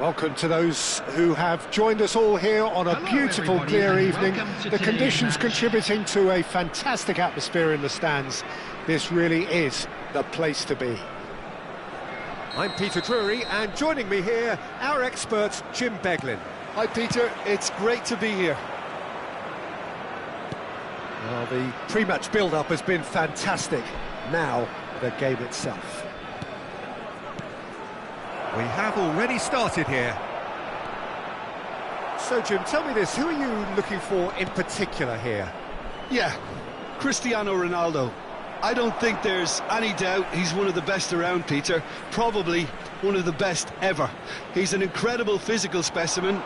Welcome to those who have joined us all here on a beautiful, clear evening. The conditions contributing to a fantastic atmosphere in the stands. This really is the place to be. I'm Peter Drury, and joining me here, our expert, Jim Beglin. Hi Peter, it's great to be here. Well, the pre-match build-up has been fantastic. Now, the game itself. We have already started here. So, Jim, tell me this, who are you looking for in particular here? Yeah, Cristiano Ronaldo. I don't think there's any doubt he's one of the best around, Peter. Probably one of the best ever. He's an incredible physical specimen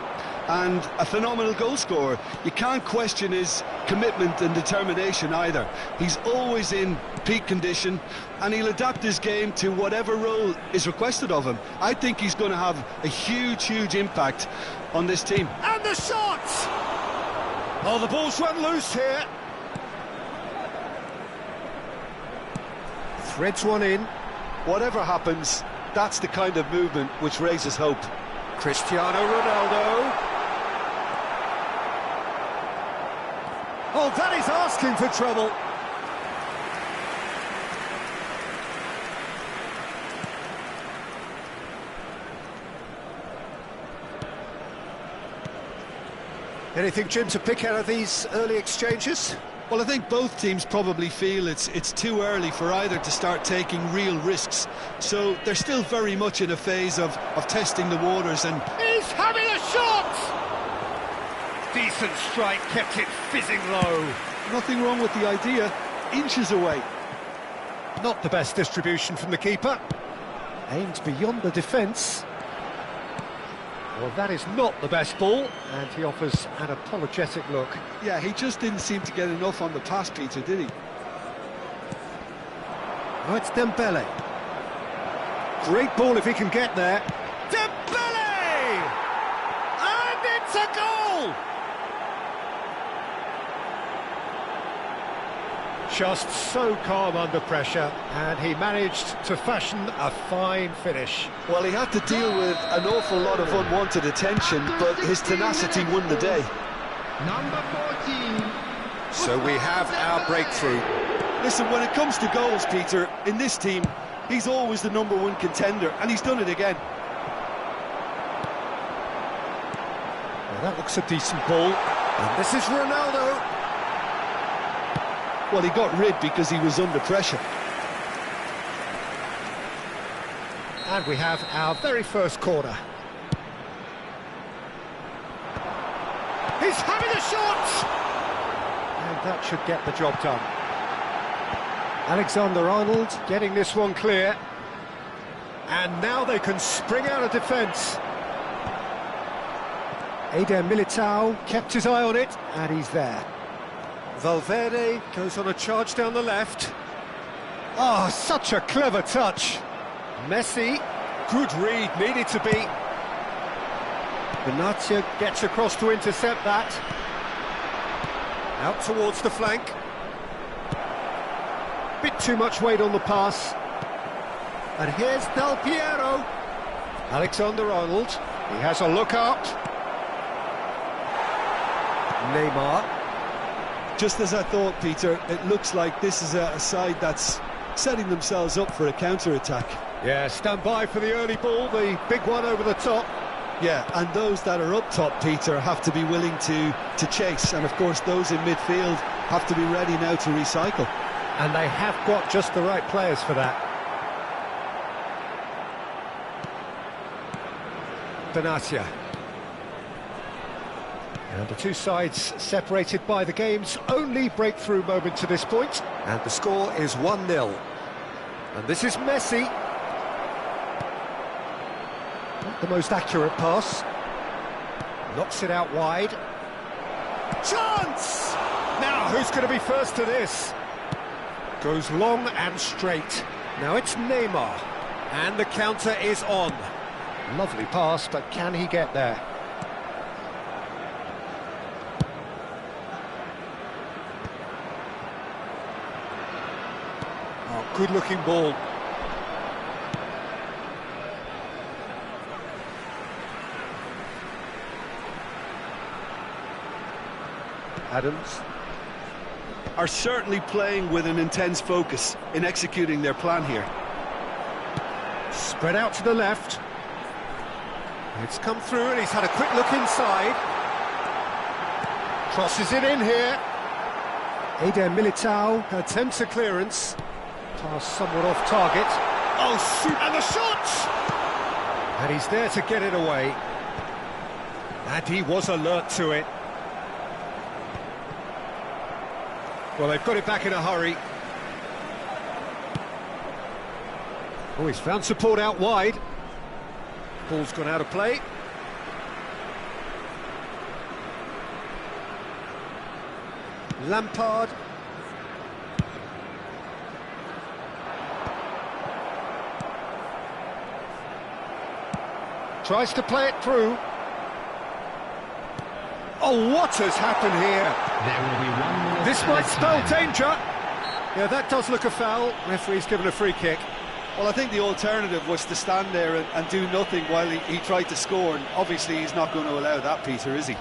and a phenomenal goal scorer. You can't question his commitment and determination either. He's always in peak condition and he'll adapt his game to whatever role is requested of him. I think he's going to have a huge impact on this team. And the shot! Oh, the ball's run loose here. Threads one in. Whatever happens, that's the kind of movement which raises hope. Cristiano Ronaldo. Oh, that is asking for trouble. Anything, Jim, to pick out of these early exchanges? Well, I think both teams probably feel it's too early for either to start taking real risks. So they're still very much in a phase of testing the waters and... He's having a shot! Decent strike, kept it fizzing low. Nothing wrong with the idea, inches away. Not the best distribution from the keeper. Aimed beyond the defence. Well, that is not the best ball, and he offers an apologetic look. Yeah, he just didn't seem to get enough on the pass, Peter, did he? Oh, it's Dembele. Great ball if he can get there. Dembele! And it's a goal! Just so calm under pressure, and he managed to fashion a fine finish. Well, he had to deal with an awful lot of unwanted attention, but his tenacity won the day. Number 14. So we have our breakthrough. Listen, when it comes to goals, Peter, in this team, he's always the #1 contender, and he's done it again. Well, that looks a decent ball. And this is Ronaldo. Well, he got rid because he was under pressure. And we have our very first corner. He's having a shot! And that should get the job done. Alexander-Arnold getting this one clear. And now they can spring out of defence. Eder Militao kept his eye on it, and he's there. Valverde goes on a charge down the left. Oh, such a clever touch. Messi, good read, needed to be. Benatia gets across to intercept that. Out towards the flank. Bit too much weight on the pass. And here's Del Piero. Alexander-Arnold, he has a look up. Neymar. Just as I thought, Peter, it looks like this is a side that's setting themselves up for a counter-attack. Yeah, stand by for the early ball, the big one over the top. Yeah, and those that are up top, Peter, have to be willing to chase. And, of course, those in midfield have to be ready now to recycle. And they have got just the right players for that. Benatia. And the two sides separated by the game's only breakthrough moment to this point. And the score is 1-0. And this is Messi. Not the most accurate pass. Knocks it out wide. Chance! Now, who's going to be first to this? Goes long and straight. Now it's Neymar. And the counter is on. Lovely pass, but can he get there? Good-looking ball. Adams. Are certainly playing with an intense focus in executing their plan here. Spread out to the left. It's come through and he's had a quick look inside. Crosses it in here. Eder Militao attempts a clearance. Pass somewhat off target. Oh, shoot, and the shot! And he's there to get it away. And he was alert to it. Well, they've got it back in a hurry. Oh, he's found support out wide. Ball's gone out of play. Lampard. Tries to play it through. Oh, what has happened here? There will be one more. This might spell danger. Yeah, that does look a foul. Referee's given a free kick. Well, I think the alternative was to stand there and do nothing while he tried to score, and obviously he's not going to allow that, Peter, is he?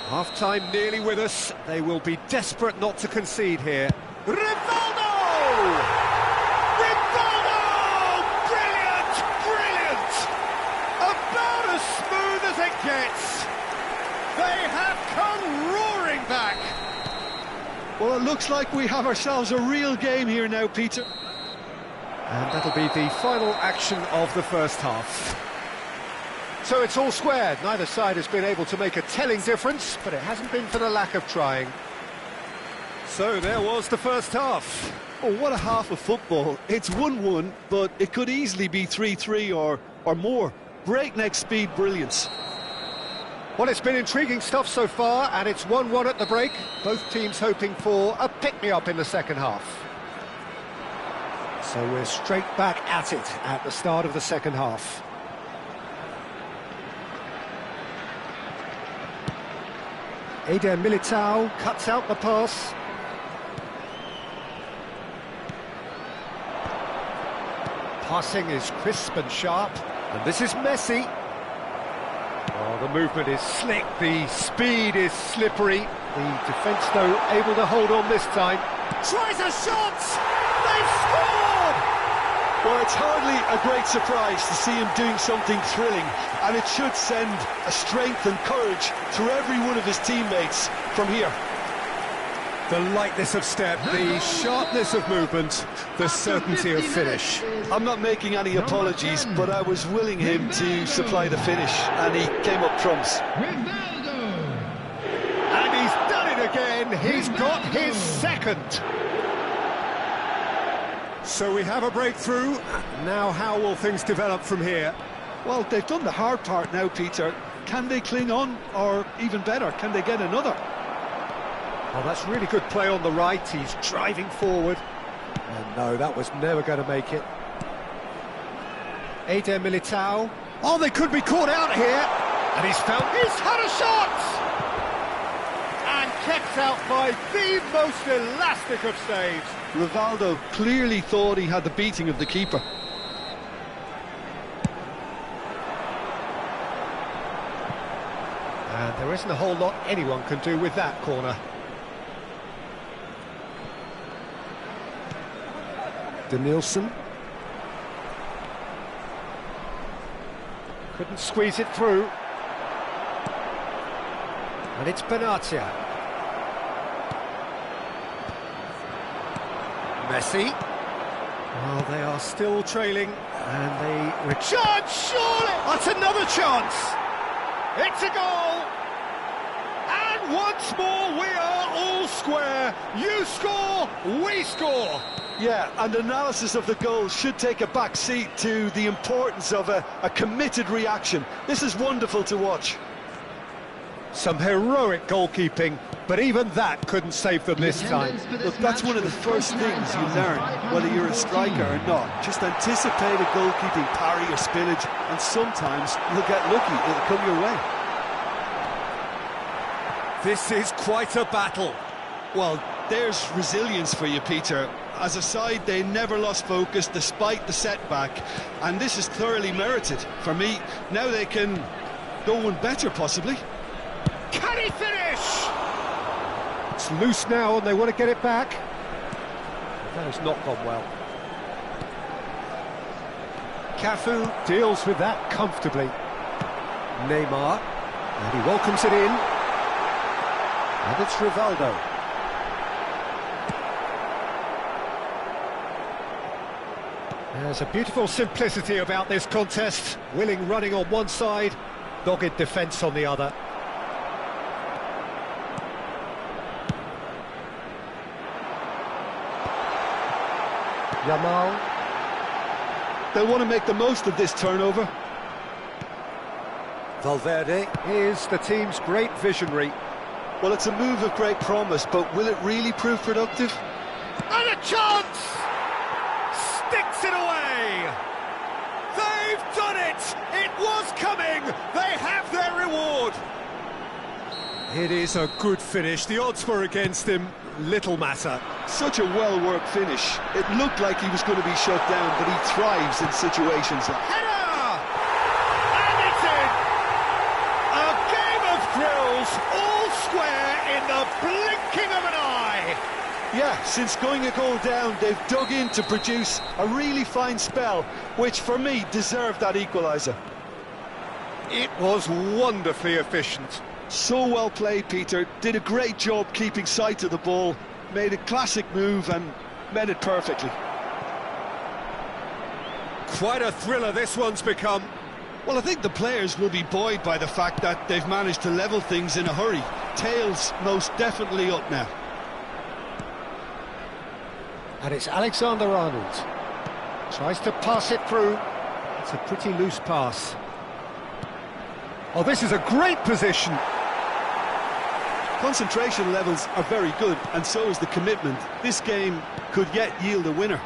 Half-time nearly with us. They will be desperate not to concede here. Rivaldo! Rivaldo! Brilliant! Brilliant! About as smooth as it gets. They have come roaring back. Well, it looks like we have ourselves a real game here now, Peter. And that'll be the final action of the first half. So it's all squared. Neither side has been able to make a telling difference, but it hasn't been for the lack of trying. So there was the first half. Oh, what a half of football. It's 1-1, but it could easily be 3-3 or more. Breakneck speed brilliance. Well, it's been intriguing stuff so far, and it's 1-1 at the break. Both teams hoping for a pick-me-up in the second half. So we're straight back at it at the start of the second half. Eder Militao cuts out the pass. Passing is crisp and sharp, and this is Messi. Oh, the movement is slick, the speed is slippery. The defence, though, able to hold on this time. Tries a shot! They've scored! Well, it's hardly a great surprise to see him doing something thrilling, and it should send a strength and courage through every one of his teammates from here. The lightness of step, the sharpness of movement, the certainty of finish. I'm not making any apologies, but I was willing him to supply the finish, and he came up trumps. And he's done it again, he's got his second. So we have a breakthrough. Now how will things develop from here? Well, they've done the hard part now, Peter. Can they cling on, or even better, can they get another? Oh, that's really good play on the right. He's driving forward. And no, that was never going to make it. Eder Militao. Oh, they could be caught out here. And he's had a shot! And kept out by the most elastic of saves. Rivaldo clearly thought he had the beating of the keeper. And there isn't a whole lot anyone can do with that corner. Danielson. Couldn't squeeze it through. And it's Benatia. Messi. Well, they are still trailing, and they... Chance, surely! That's another chance! It's a goal! And once more, we are all square. You score, we score! Yeah, and analysis of the goal should take a back seat to the importance of a committed reaction. This is wonderful to watch. Some heroic goalkeeping, but even that couldn't save them this time. Look, that's one of the first things you learn, whether you're a striker or not. Just anticipate a goalkeeping parry or spillage, and sometimes you'll get lucky, it'll come your way. This is quite a battle. Well, there's resilience for you, Peter. As a side, they never lost focus despite the setback, and this is thoroughly merited. For me, now they can go one better, possibly. Can he finish? It's loose now and they want to get it back. That has not gone well. Cafu deals with that comfortably. Neymar, and he welcomes it in. And it's Rivaldo. There's a beautiful simplicity about this contest. Willing running on one side, dogged defence on the other. Yamal. They'll want to make the most of this turnover. Valverde is the team's great visionary. Well, it's a move of great promise, but will it really prove productive? And a chance! Sticks it away! They've done it! It was coming! They have their reward! It is a good finish. The odds were against him. Little matter. Such a well-worked finish. It looked like he was going to be shut down, but he thrives in situations like... Header! And it's in! A game of thrills, all square in the blinking of an eye! Yeah, since going a goal down, they've dug in to produce a really fine spell, which for me deserved that equaliser. It was wonderfully efficient. So well played, Peter. Did a great job keeping sight of the ball, made a classic move and met it perfectly. Quite a thriller this one's become. Well, I think the players will be buoyed by the fact that they've managed to level things in a hurry. Tails most definitely up now. And it's Alexander-Arnold. Tries to pass it through. It's a pretty loose pass. Oh, this is a great position. Concentration levels are very good, and so is the commitment. This game could yet yield a winner.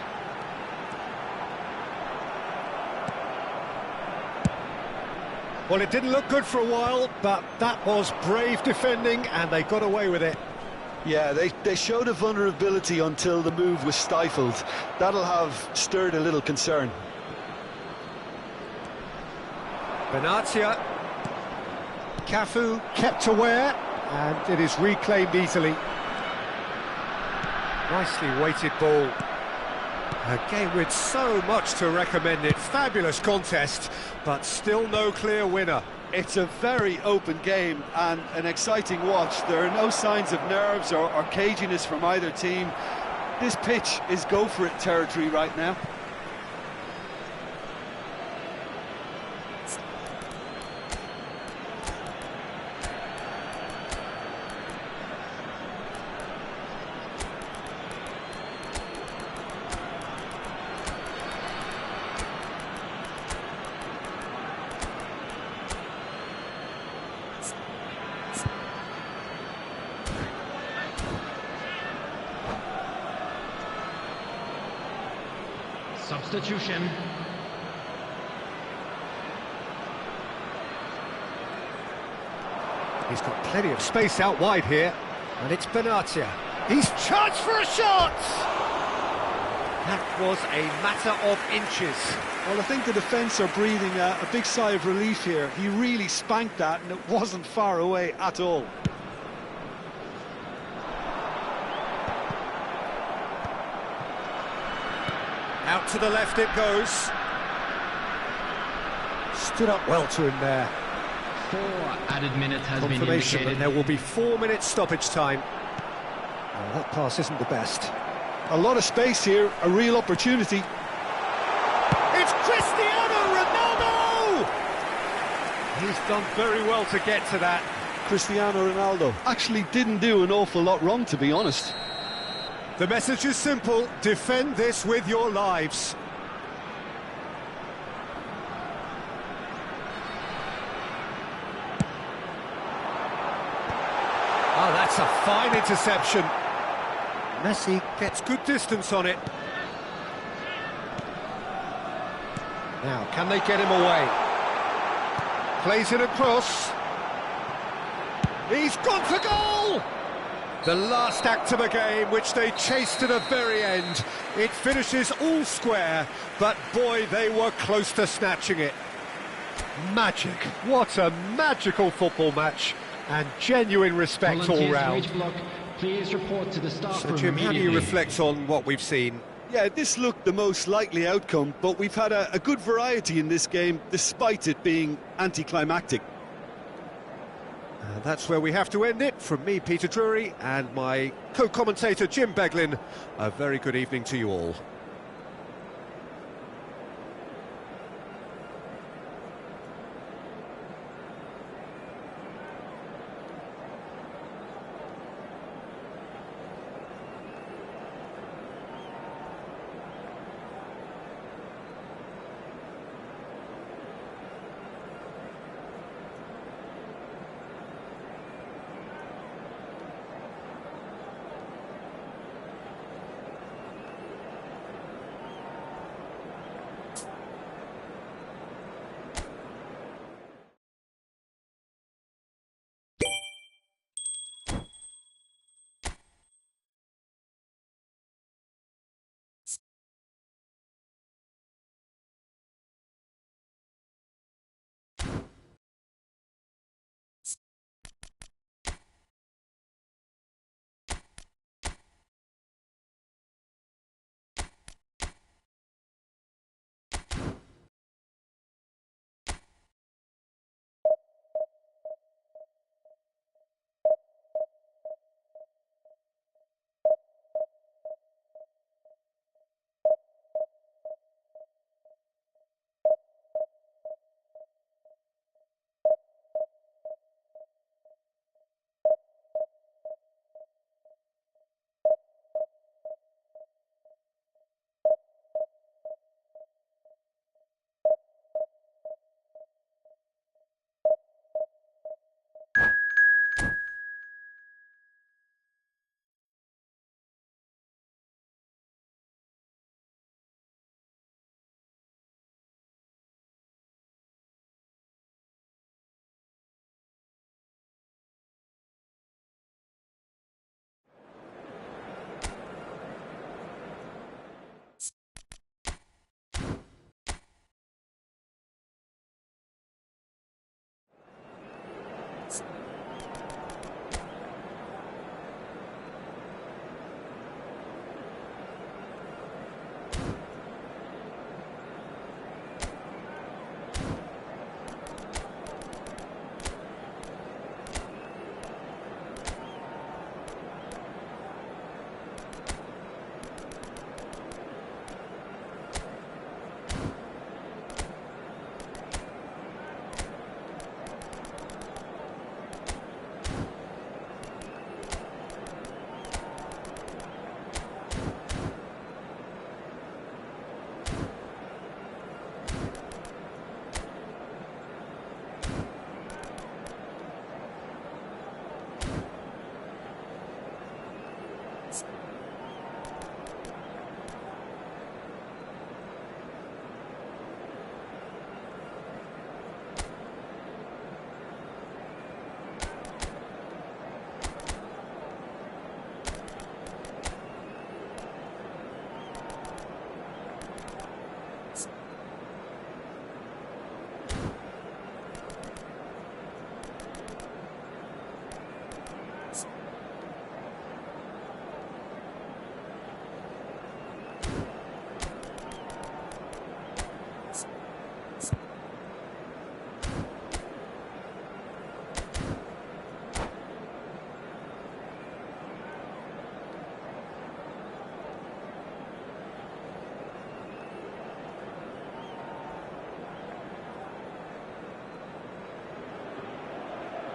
Well, it didn't look good for a while, but that was brave defending, and they got away with it. Yeah, they showed a vulnerability until the move was stifled. That'll have stirred a little concern. Benatia. Cafu kept aware, and it is reclaimed easily. Nicely weighted ball. A game with so much to recommend it. Fabulous contest, but still no clear winner. It's a very open game and an exciting watch. There are no signs of nerves or caginess from either team. This pitch is go-for-it territory right now. Substitution. He's got plenty of space out wide here, and it's Benatia. He's charged for a shot! That was a matter of inches. Well, I think the defence are breathing a big sigh of relief here. He really spanked that, and it wasn't far away at all. Out to the left it goes. Stood up well to him there. 4 added minutes has been Confirmation that indicated. there will be 4 minutes stoppage time. Well, that pass isn't the best. A lot of space here, a real opportunity. It's Cristiano Ronaldo! He's done very well to get to that. Cristiano Ronaldo actually didn't do an awful lot wrong, to be honest. The message is simple: defend this with your lives. Oh, that's a fine interception. Messi gets good distance on it. Now, can they get him away? Plays it across. He's gone for goal! The last act of a game, which they chased to the very end. It finishes all square, but boy, they were close to snatching it. Magic. What a magical football match, and genuine respect all Volunteers round. for each block, Please report to the staff So room Jim, how do you immediately. reflect on what we've seen? Yeah, this looked the most likely outcome, but we've had a good variety in this game, despite it being anticlimactic. And that's where we have to end it. From me, Peter Drury, and my co-commentator, Jim Beglin, a very good evening to you all.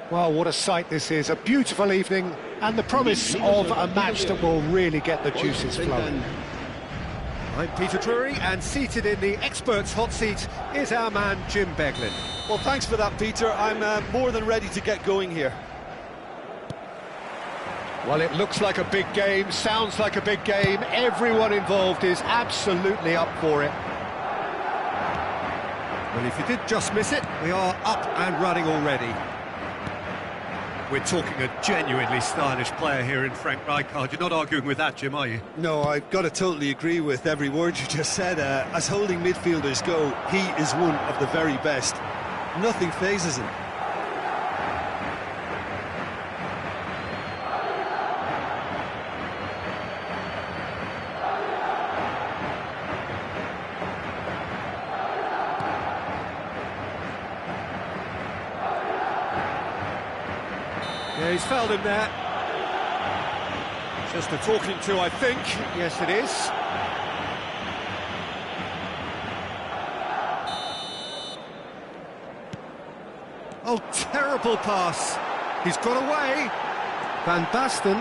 Well, what a sight this is. A beautiful evening and the promise of a match that will really get the juices flowing. I'm Peter Drury, and seated in the experts' hot seat is our man Jim Beglin. Well, thanks for that, Peter. I'm more than ready to get going here. Well, it looks like a big game, sounds like a big game. Everyone involved is absolutely up for it. Well, if you did just miss it, we are up and running already. We're talking a genuinely stylish player here in Frank Rijkaard. You're not arguing with that, Jim, are you? No, I've got to totally agree with every word you just said. As holding midfielders go, he is one of the very best. Nothing phases him. Yeah, he's fouled him there. Just a talking to, I think. Yes, it is. Oh, terrible pass. He's got away. Van Basten.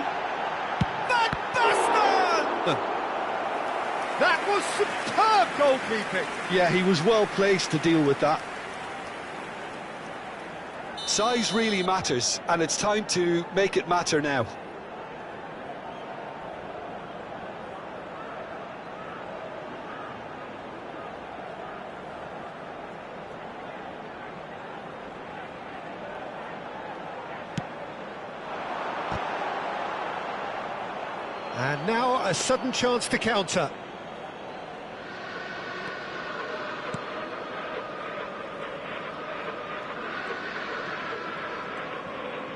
Van Basten! That was superb goalkeeping. Yeah, he was well placed to deal with that. Size really matters, and it's time to make it matter now. And now a sudden chance to counter.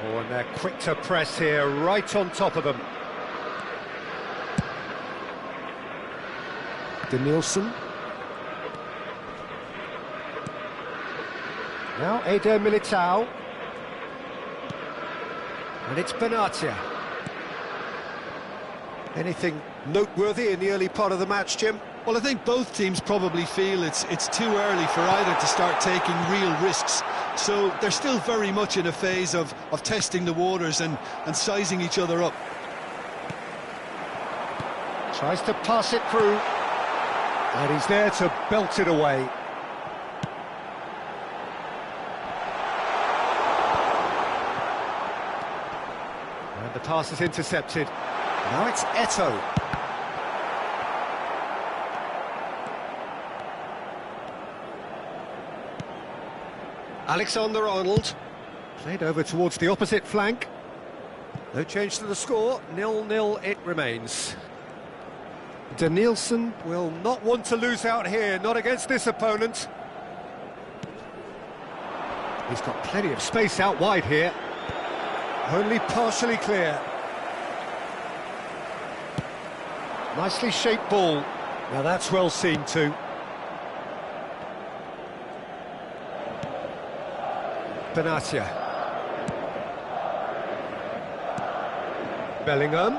Oh, and they're quick to press here, right on top of them. Denilson. Now Eder Militao. And it's Benatia. Anything noteworthy in the early part of the match, Jim? Well, I think both teams probably feel it's too early for either to start taking real risks. So they're still very much in a phase of testing the waters and sizing each other up. Tries to pass it through. And he's there to belt it away. And the pass is intercepted. Now it's Eto'o. Alexander-Arnold. Played over towards the opposite flank. No change to the score. 0-0 it remains. Denilson will not want to lose out here, not against this opponent. He's got plenty of space out wide here. Only partially clear. Nicely shaped ball. Now that's well seen too. Benatia. Bellingham.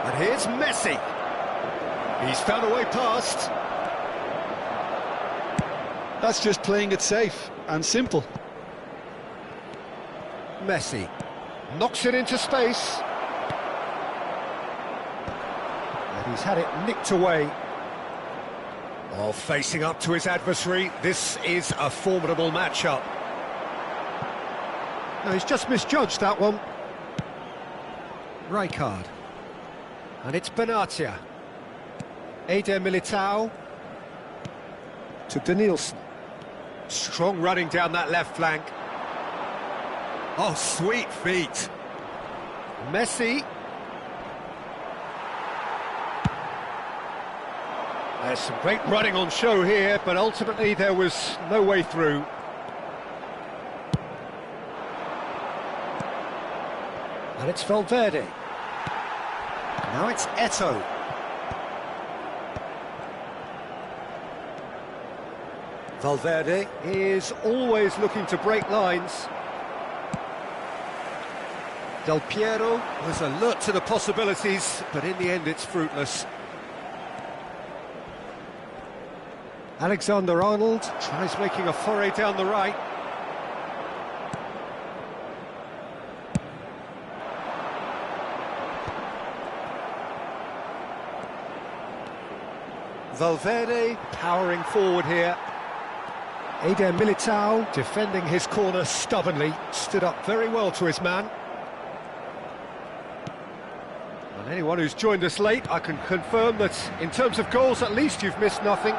And here's Messi. He's found a way past. That's just playing it safe and simple. Messi knocks it into space. And he's had it nicked away. Oh, facing up to his adversary, this is a formidable matchup. No, he's just misjudged that one. Rijkaard. And it's Benatia. Eder Militao. To Denilson. Strong running down that left flank. Oh, sweet feet. Messi. There's some great running on show here, but ultimately there was no way through. And it's Valverde. Now it's Eto'o. Valverde is always looking to break lines. Del Piero was alert to the possibilities, but in the end it's fruitless. Alexander-Arnold tries making a foray down the right. Valverde powering forward here. Eder Militao defending his corner stubbornly, stood up very well to his man. And anyone who's joined us late, I can confirm that in terms of goals, at least you've missed nothing.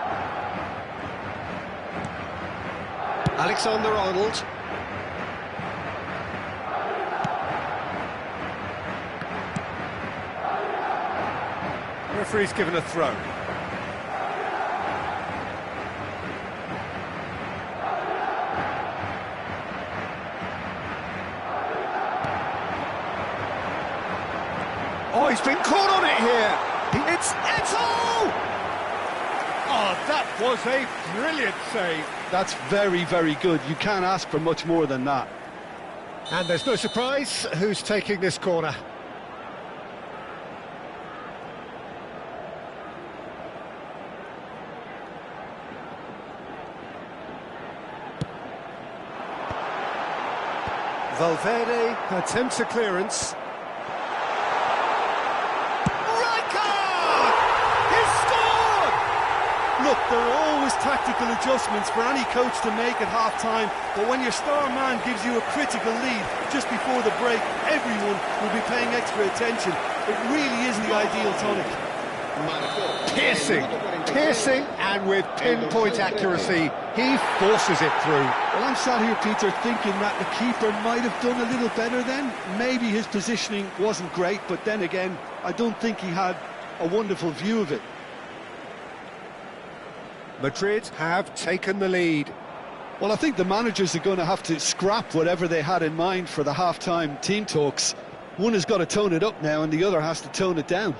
Alexander-Arnold. Referee's given a throw. Oh, he's been caught on it here. It's Eto'o! Oh, that was a brilliant save. That's very, very good. You can't ask for much more than that. And there's no surprise who's taking this corner. Valverde attempts a clearance. Look, there are always tactical adjustments for any coach to make at half-time, but when your star man gives you a critical lead just before the break, everyone will be paying extra attention. It really is the ideal tonic. Piercing, and with pinpoint accuracy, he forces it through. Well, I'm sat here, Peter, thinking that the keeper might have done a little better then. Maybe his positioning wasn't great, but then again, I don't think he had a wonderful view of it. Madrid have taken the lead. Well, I think the managers are going to have to scrap whatever they had in mind for the half-time team talks. One has got to tone it up now and the other has to tone it down.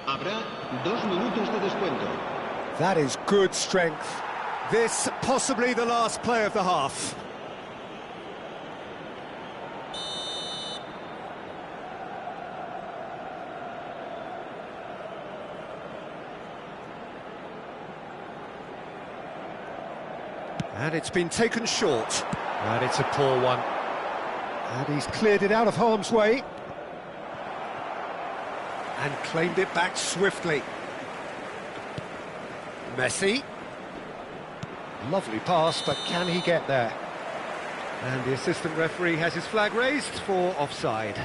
Habrá 2 minutos de descuento. That is good strength. This possibly the last play of the half. And it's been taken short. And it's a poor one. And he's cleared it out of harm's way. And claimed it back swiftly. Messi. Lovely pass, but can he get there? And the assistant referee has his flag raised for offside.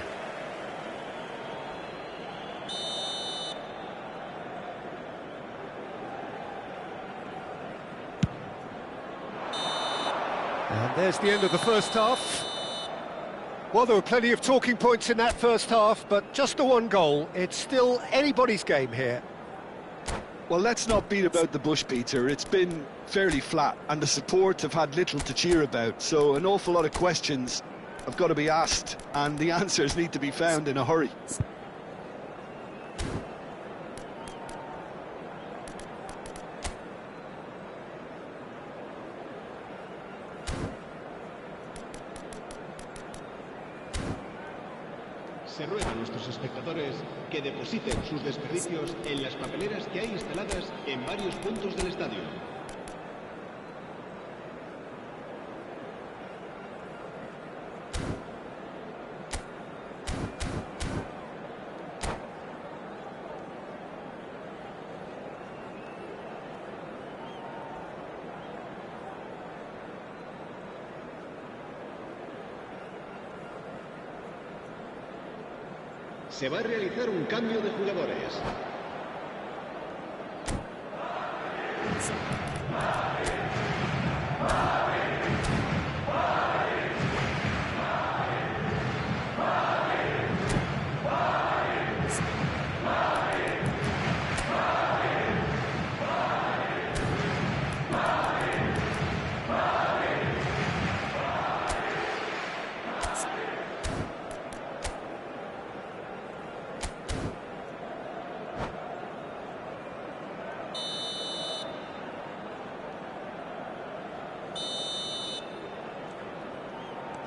And there's the end of the first half. Well, there were plenty of talking points in that first half, but just the one goal. It's still anybody's game here. Well, let's not beat about the bush, Peter. It's been fairly flat, and the support have had little to cheer about, so an awful lot of questions have got to be asked, and the answers need to be found in a hurry. Se ruega a nuestros espectadores que depositen sus desperdicios en las papeleras que hay instaladas en varios puntos del estadio. Se va a realizar un cambio de jugadores.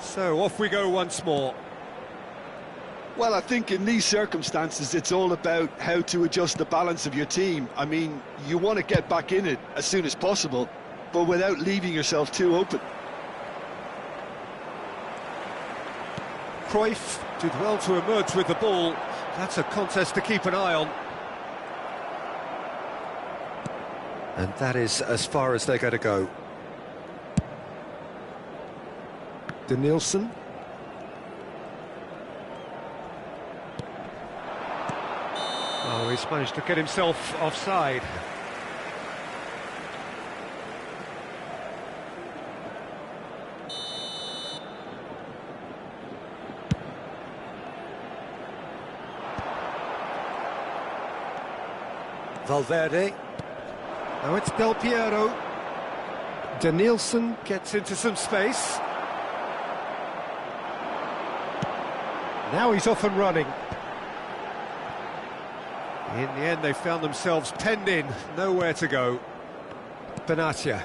So off we go once more. Well, I think in these circumstances it's all about how to adjust the balance of your team. I mean, you want to get back in it as soon as possible, but without leaving yourself too open. Cruyff did well to emerge with the ball. That's a contest to keep an eye on. And that is as far as they're going to go. Danielson. Oh, he's managed to get himself offside. Valverde. Now it's Del Piero. Danielson gets into some space. Now he's off and running. In the end, they found themselves penned in, nowhere to go. Benatia.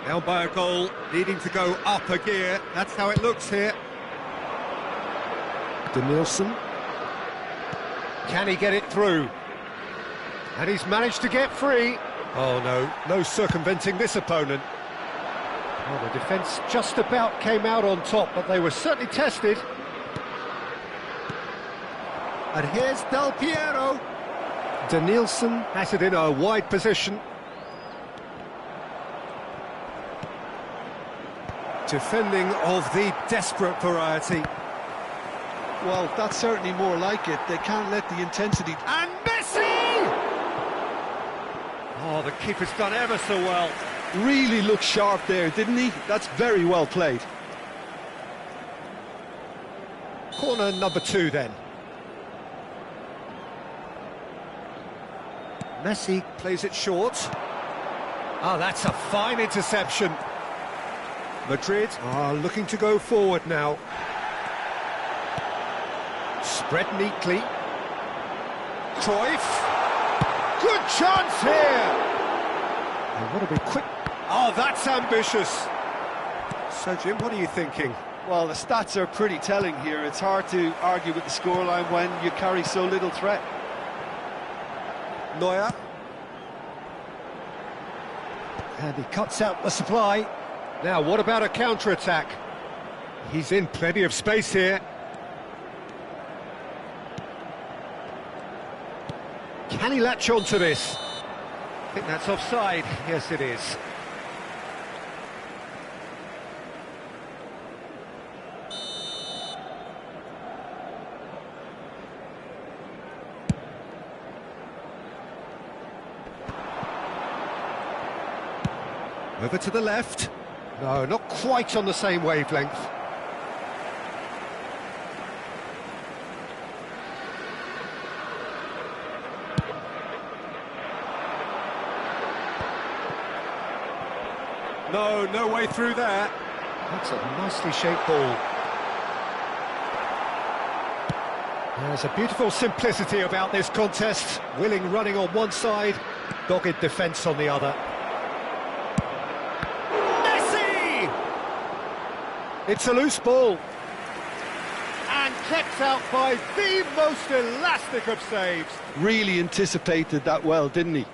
Held by a goal, needing to go up a gear. That's how it looks here. Danielson. Can he get it through? And he's managed to get free. Oh no, no circumventing this opponent. Well, the defence just about came out on top, but they were certainly tested. And here's Del Piero. Danielson has it in a wide position. Defending of the desperate variety. Well, that's certainly more like it. They can't let the intensity... And Messi! Oh, the keeper's done ever so well. Really looked sharp there, didn't he? That's very well played. Corner number 2 then. Messi plays it short. Oh, that's a fine interception. Madrid are looking to go forward now. Spread neatly. Cruyff. Good chance here! They want to be quick. Oh, that's ambitious. So, Jim, what are you thinking? Well, the stats are pretty telling here. It's hard to argue with the scoreline when you carry so little threat. Neuer. And he cuts out the supply. Now, what about a counter-attack? He's in plenty of space here. Can he latch on to this? I think that's offside. Yes, it is. Over to the left. No, not quite on the same wavelength. No, no way through there. That's a nicely shaped ball. There's a beautiful simplicity about this contest. Willing running on one side, dogged defence on the other. Messi! It's a loose ball. And kept out by the most elastic of saves. Really anticipated that well, didn't he?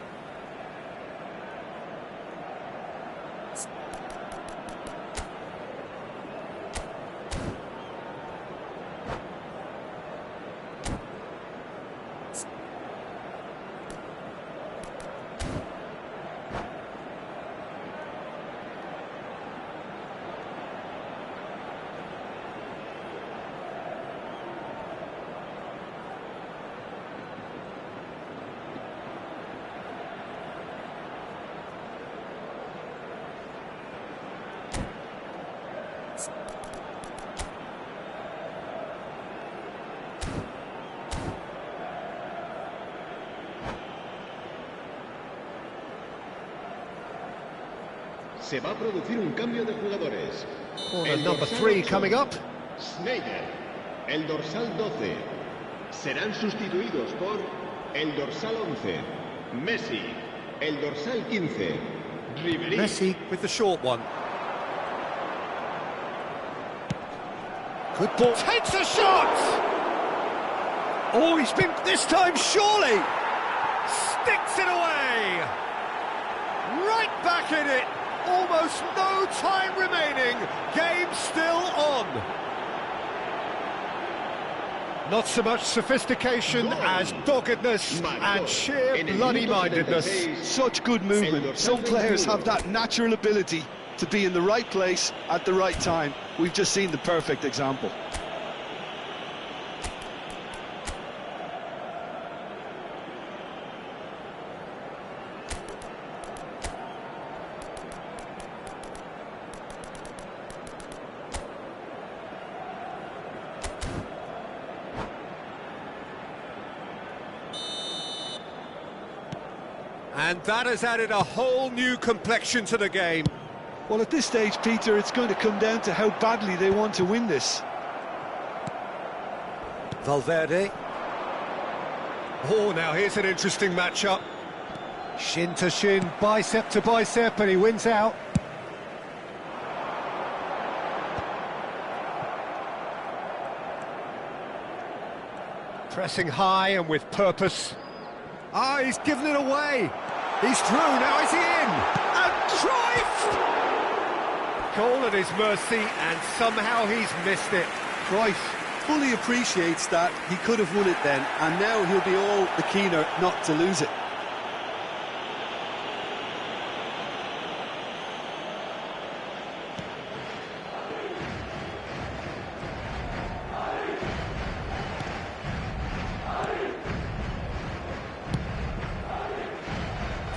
Se va a producir un cambio de jugadores. Corner number 3 coming up. Schneider, el dorsal 12. Serán sustituidos por el dorsal 11. Messi, el dorsal 15. Ribery. Messi with the short one. Good ball. Takes a shot! Oh, he's been this time, surely! Sticks it away! Right back in it! Almost no time remaining. Game still on. Not so much sophistication as doggedness and sheer bloody-mindedness. Such good movement. Some players have that natural ability to be in the right place at the right time. We've just seen the perfect example. And that has added a whole new complexion to the game. Well, at this stage, Peter, it's going to come down to how badly they want to win this. Valverde. Oh, now here's an interesting matchup. Shin to shin, bicep to bicep, and he wins out. Pressing high and with purpose. Ah, he's given it away. He's through, now is he in? And Cruyff! Goal at his mercy, and somehow he's missed it. Cruyff fully appreciates that he could have won it then, and now he'll be all the keener not to lose it.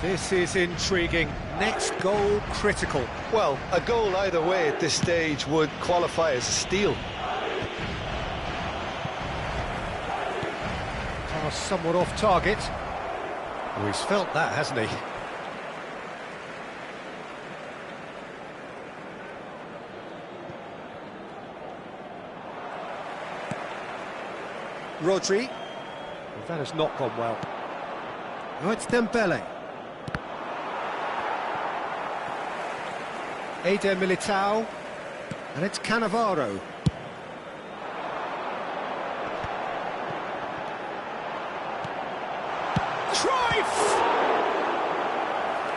This is intriguing. Next goal critical. Well, a goal either way at this stage would qualify as a steal. Pass somewhat off target. Oh, he's felt that, hasn't he? Rodri. Well, that has not gone well. Oh, it's Dembele. Eder Militao, and it's Cannavaro. Cruyff!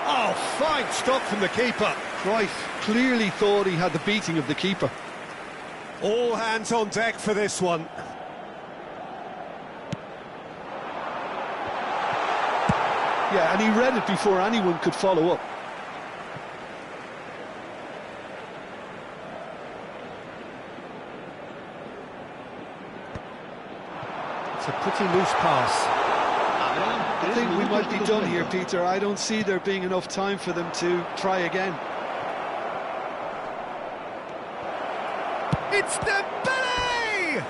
Oh, fine stop from the keeper. Cruyff clearly thought he had the beating of the keeper. All hands on deck for this one. Yeah, and he read it before anyone could follow up. It's a pretty loose pass. I think we might be done here, Peter. I don't see there being enough time for them to try again. It's Dembele!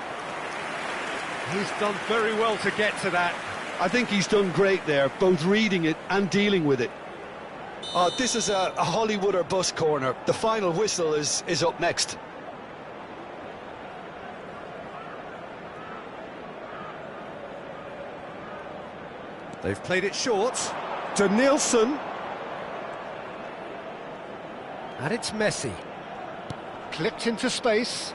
He's done very well to get to that. I think he's done great there, both reading it and dealing with it. This is a Hollywood or bust corner. The final whistle is up next. They've played it short to Nielsen. And it's Messi. Clipped into space.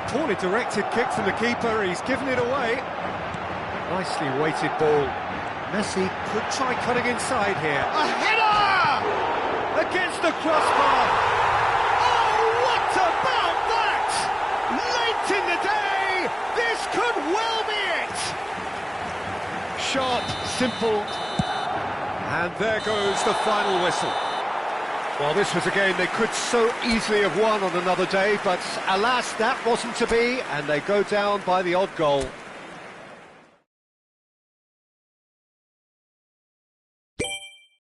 Poorly directed kick from the keeper, he's given it away. Nicely weighted ball. Messi could try cutting inside here. A header! Against the crossbar. Oh, what about that? Late in the day, this could well be it. Sharp, simple, and there goes the final whistle. Well, this was a game they could so easily have won on another day, but alas, that wasn't to be, and they go down by the odd goal.